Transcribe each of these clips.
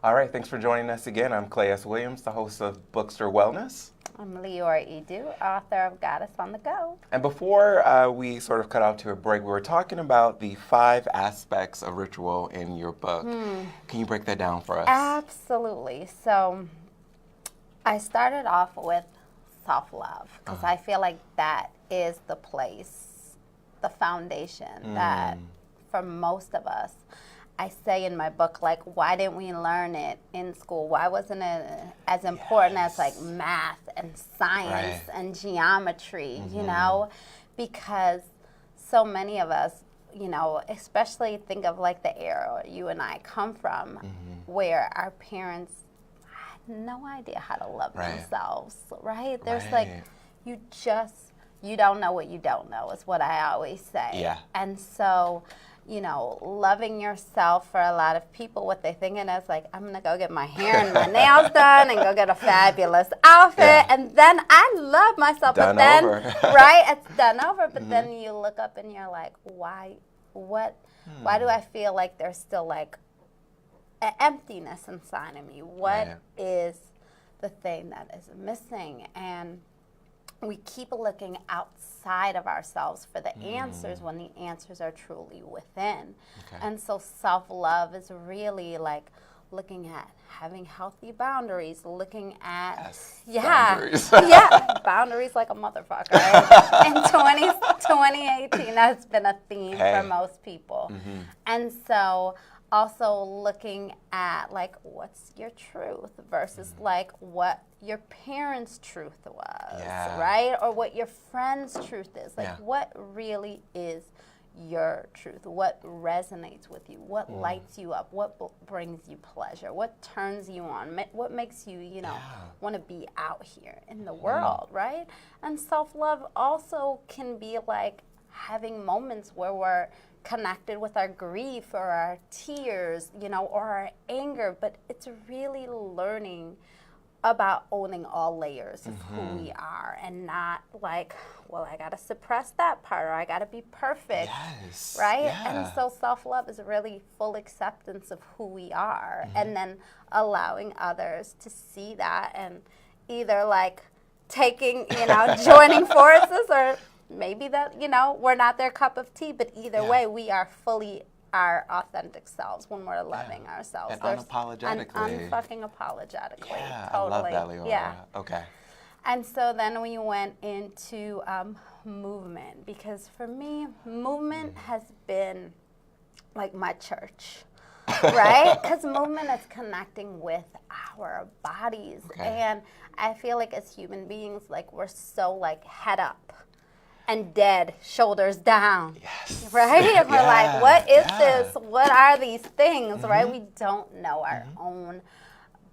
All right, thanks for joining us again. I'm Clay S. Williams, the host of Bookstr Wellness. I'm Leora Edut, author of Goddess on the Go. And before we sort of cut out to a break, we were talking about the 5 aspects of ritual in your book. Can you break that down for us? Absolutely. So I started off with self-love because I feel like that is the place, the foundation that for most of us, I say in my book, like, why didn't we learn it in school? Why wasn't it as important as like math and science and geometry, you know? Because so many of us, you know, especially think of like the era you and I come from, where our parents had no idea how to love themselves, right? There's like, you don't know what you don't know is what I always say. Yeah. And so, you know, loving yourself, for a lot of people, what they thinking is like, I'm gonna go get my hair and my nails done and go get a fabulous outfit, and then I love myself. Done but then, over. right, it's done over. But then you look up and you're like, why? Why do I feel like there's still like an emptiness inside of me? What is the thing that is missing? And we keep looking outside of ourselves for the answers when the answers are truly within. And so self-love is really like looking at having healthy boundaries, looking at boundaries. Boundaries like a motherfucker. Right? In 2018, that's been a theme for most people. And so also looking at like what's your truth versus like what your parents' truth was, right? Or what your friend's truth is. Like what really is your truth? What resonates with you? What lights you up? What brings you pleasure? What turns you on? What makes you, you know, want to be out here in the world, right? And self-love also can be like having moments where we're connected with our grief or our tears, you know, or our anger, but it's really learning about owning all layers of who we are and not like, well, I gotta suppress that part or I gotta be perfect, right? And so self-love is really full acceptance of who we are and then allowing others to see that and either like taking, you know, joining forces or maybe that, you know, we're not their cup of tea, but either way, we are fully our authentic selves when we're loving ourselves. And unapologetically. Unfucking apologetically. Yeah, totally. I love that, Leora. Yeah. Okay. And so then we went into movement, because for me, movement has been like my church, right? Because movement is connecting with our bodies. And I feel like as human beings, like we're so like head up and dead, shoulders down, right? And we're like, what is this? What are these things, right? We don't know our own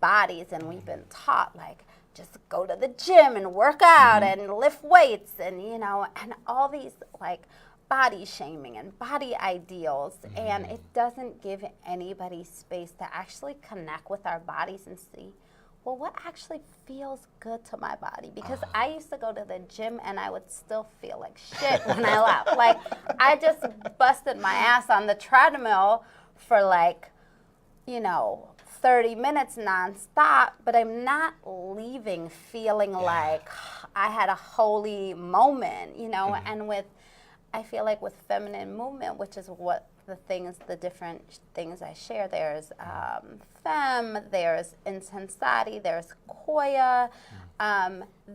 bodies, and we've been taught, like, just go to the gym and work out and lift weights and, you know, and all these, like, body shaming and body ideals, and it doesn't give anybody space to actually connect with our bodies and see, well, what actually feels good to my body? Because I used to go to the gym and I would still feel like shit when I left. Like, I just busted my ass on the treadmill for like, you know, 30 minutes nonstop, but I'm not leaving feeling like I had a holy moment, you know, and I feel like with feminine movement, which is what the different things I share, there's femme, there's intensati, there's koya.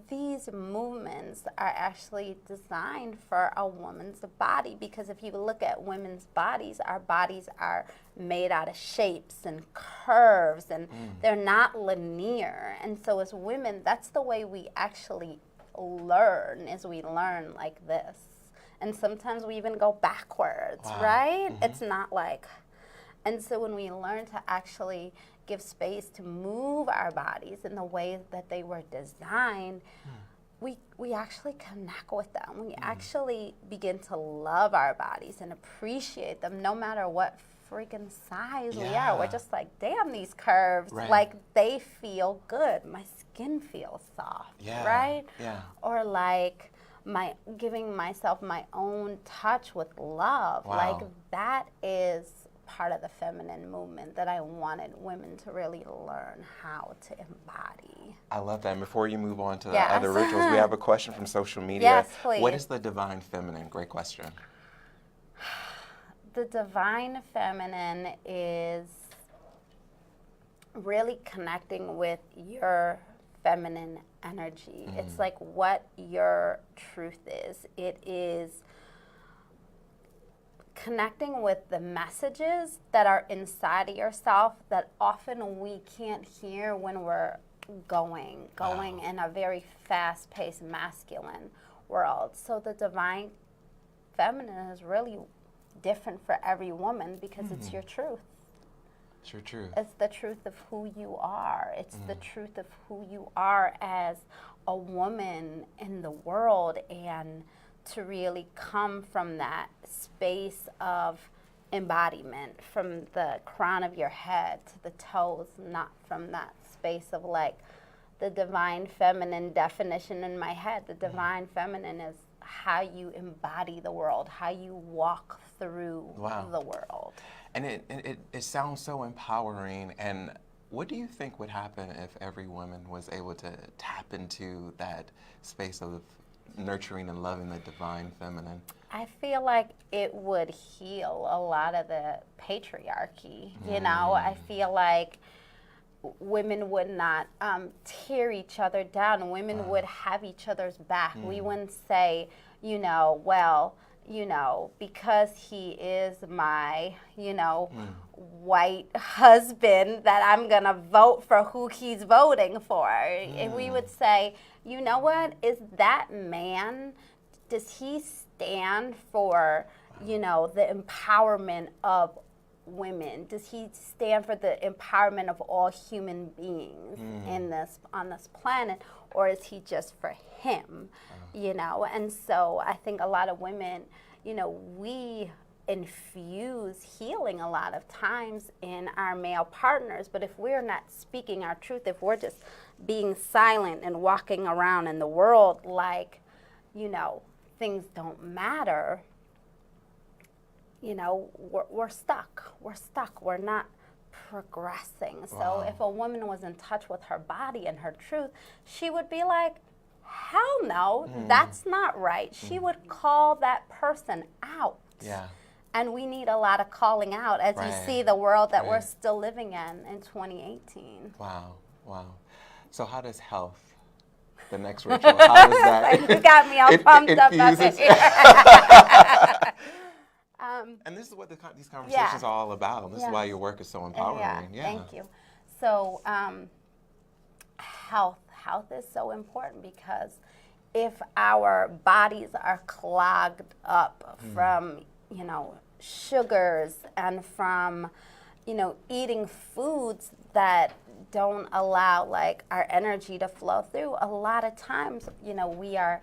These movements are actually designed for a woman's body, because if you look at women's bodies, our bodies are made out of shapes and curves, and they're not linear. And so as women, that's the way we actually learn, is we learn like this. And sometimes we even go backwards, right? It's not like, and so when we learn to actually give space to move our bodies in the way that they were designed, we actually connect with them. We actually begin to love our bodies and appreciate them no matter what freaking size we are. We're just like, damn, these curves, like they feel good. My skin feels soft, right? Or like, giving myself my own touch with love, like that is part of the feminine movement that I wanted women to really learn how to embody. I love that. And before you move on to the Yes. other rituals, we have a question from social media. Yes, please. What is the divine feminine? Great question. The divine feminine is really connecting with your feminine energy. It's like what your truth is. It is connecting with the messages that are inside of yourself that often we can't hear when we're going in a very fast-paced masculine world. So the divine feminine is really different for every woman because it's your truth. It's your truth. It's the truth of who you are. It's the truth of who you are as a woman in the world, and to really come from that space of embodiment, from the crown of your head to the toes, not from that space of like the divine feminine definition in my head. The divine feminine is how you embody the world, how you walk through the world. And it sounds so empowering. And what do you think would happen if every woman was able to tap into that space of nurturing and loving the divine feminine? I feel like it would heal a lot of the patriarchy. You know, I feel like women would not tear each other down. Women would have each other's back. We wouldn't say, you know, well, you know, because he is my, you know, white husband, that I'm going to vote for who he's voting for. And we would say, you know what, is that man, does he stand for, you know, the empowerment of women? Does he stand for the empowerment of all human beings on this planet, or is he just for him? You know, and so I think a lot of women, you know, we infuse healing a lot of times in our male partners, but if we're not speaking our truth, if we're just being silent and walking around in the world like, you know, things don't matter, you know, we're stuck. We're not progressing. So if a woman was in touch with her body and her truth, she would be like, hell no, that's not right. She would call that person out. Yeah. And we need a lot of calling out as you see the world that we're still living in 2018. Wow. So how does health, the next ritual, how does that? You got me all pumped up here. And this is what these conversations are all about. This is why your work is so empowering. Yeah, thank you. So health is so important, because if our bodies are clogged up from, you know, sugars and from, you know, eating foods that don't allow like our energy to flow through, a lot of times, you know, we're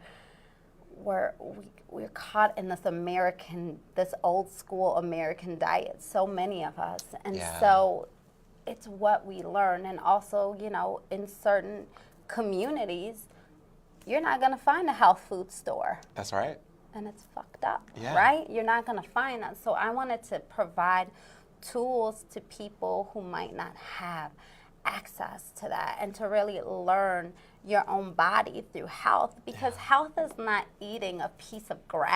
caught in this old school American diet, so many of us. And so it's what we learn. And also, you know, in certain communities, you're not going to find a health food store. That's right. And it's fucked up, right? You're not going to find that. So I wanted to provide tools to people who might not have access to that, and to really learn your own body through health, because health is not eating a piece of grass.